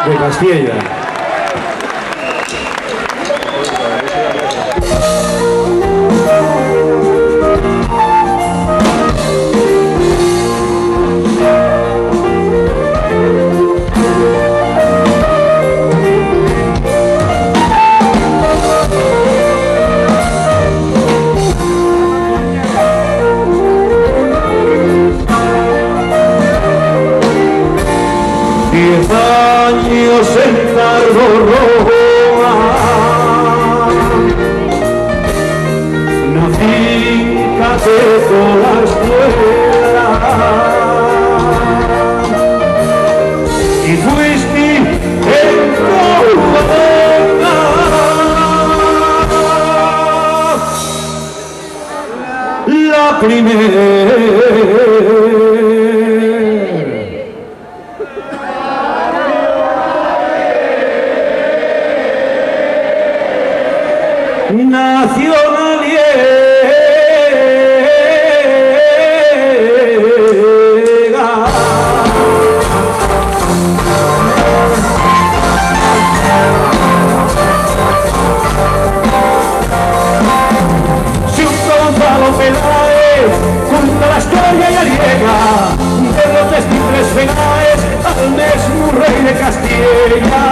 de Castilla. Años en Cargo Roma, una finca de todas tierras, y fuiste en Covadonga la primera. Nacionaliega. Si un Gonzalo Peláez junto a la historia gallega de los destinos fenaes al mismo rey de Castilla.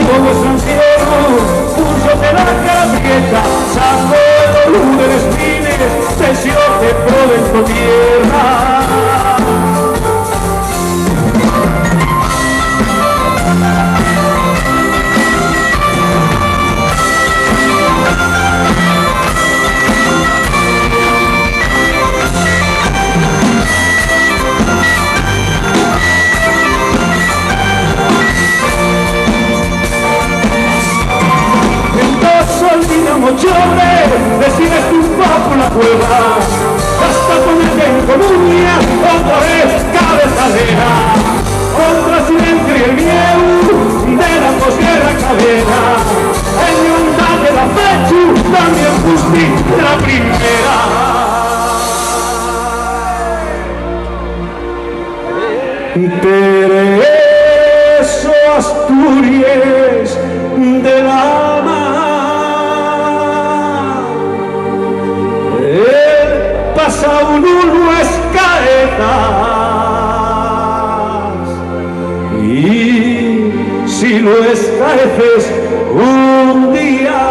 Como extranjero, puso de la cabrieta, sacó el olor de espines, cesio de Provenzo tierra. Mochorre, recibes tu papo la cueva, hasta ponerte en comunia, otra vez cabezadera, contra el silencio y el miedo de la posguerra cadena, en unidad de la fechu, también justi la primera. Tereso Asturias de la pasa un uno escaetas y si lo escaeces un día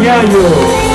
años.